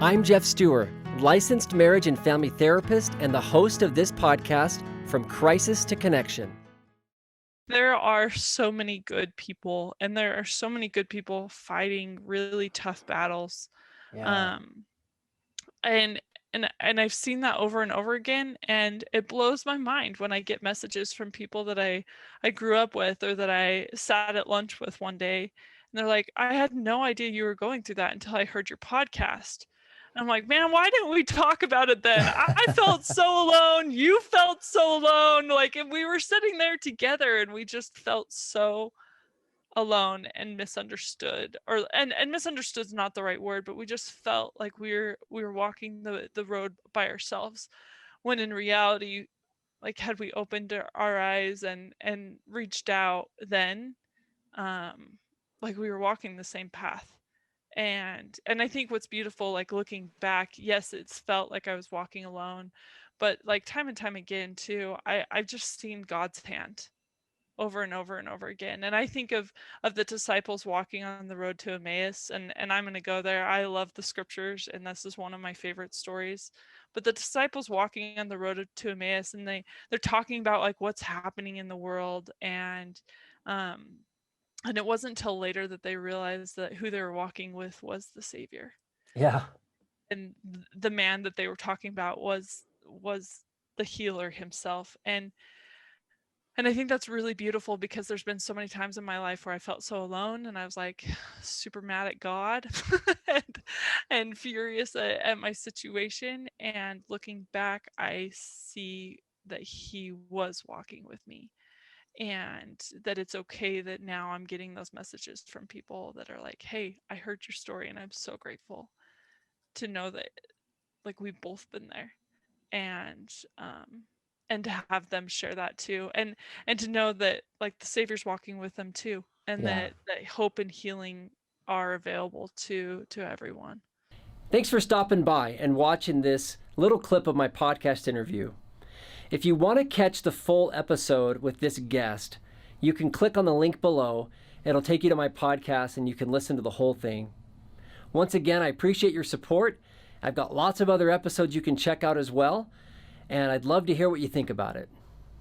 I'm Jeff Stewart, licensed marriage and family therapist and the host of this podcast, From Crisis to Connection. There are so many good people, and there are so many good people fighting really tough battles. Yeah. Um, and I've seen that over and over again, and it blows my mind when I get messages from people that I grew up with or that I sat at lunch with one day, and they're like, "I had no idea you were going through that until I heard your podcast." And I'm like, "Man, why didn't we talk about it then? I felt so alone. You felt so alone. Like, and we were sitting there together, and we just felt so alone and misunderstood, and misunderstood is not the right word, but we just felt like we were walking the road by ourselves, when in reality, like, had we opened our eyes and reached out, then um like, we were walking the same path. And I think what's beautiful, like, looking back, yes, it's felt like I was walking alone, but, like, time and time again too, I've just seen God's hand over and over and over again. And I think of the disciples walking on the road to Emmaus, and I'm going to go there. I love the scriptures, and this is one of my favorite stories. But the disciples walking on the road to Emmaus, and they're talking about, like, what's happening in the world, um and it wasn't until later that they realized that who they were walking with was the Savior. Yeah. And the man that they were talking about was the healer himself. And I think that's really beautiful, because there's been so many times in my life where I felt so alone, and I was like super mad at God and, and furious at my situation. And looking back, I see that He was walking with me, and that it's okay that now I'm getting those messages from people that are like, "Hey, I heard your story, and I'm so grateful to know that, like, we've both been there." And and to have them share that too, and to know that, like, the Savior's walking with them too, and Yeah. that hope and healing are available to everyone. Thanks for stopping by and watching this little clip of my podcast interview. If you want to catch the full episode with this guest, you can click on the link below. It'll take you to my podcast and you can listen to the whole thing. Once again, I appreciate your support. I've got lots of other episodes you can check out as well, and I'd love to hear what you think about it.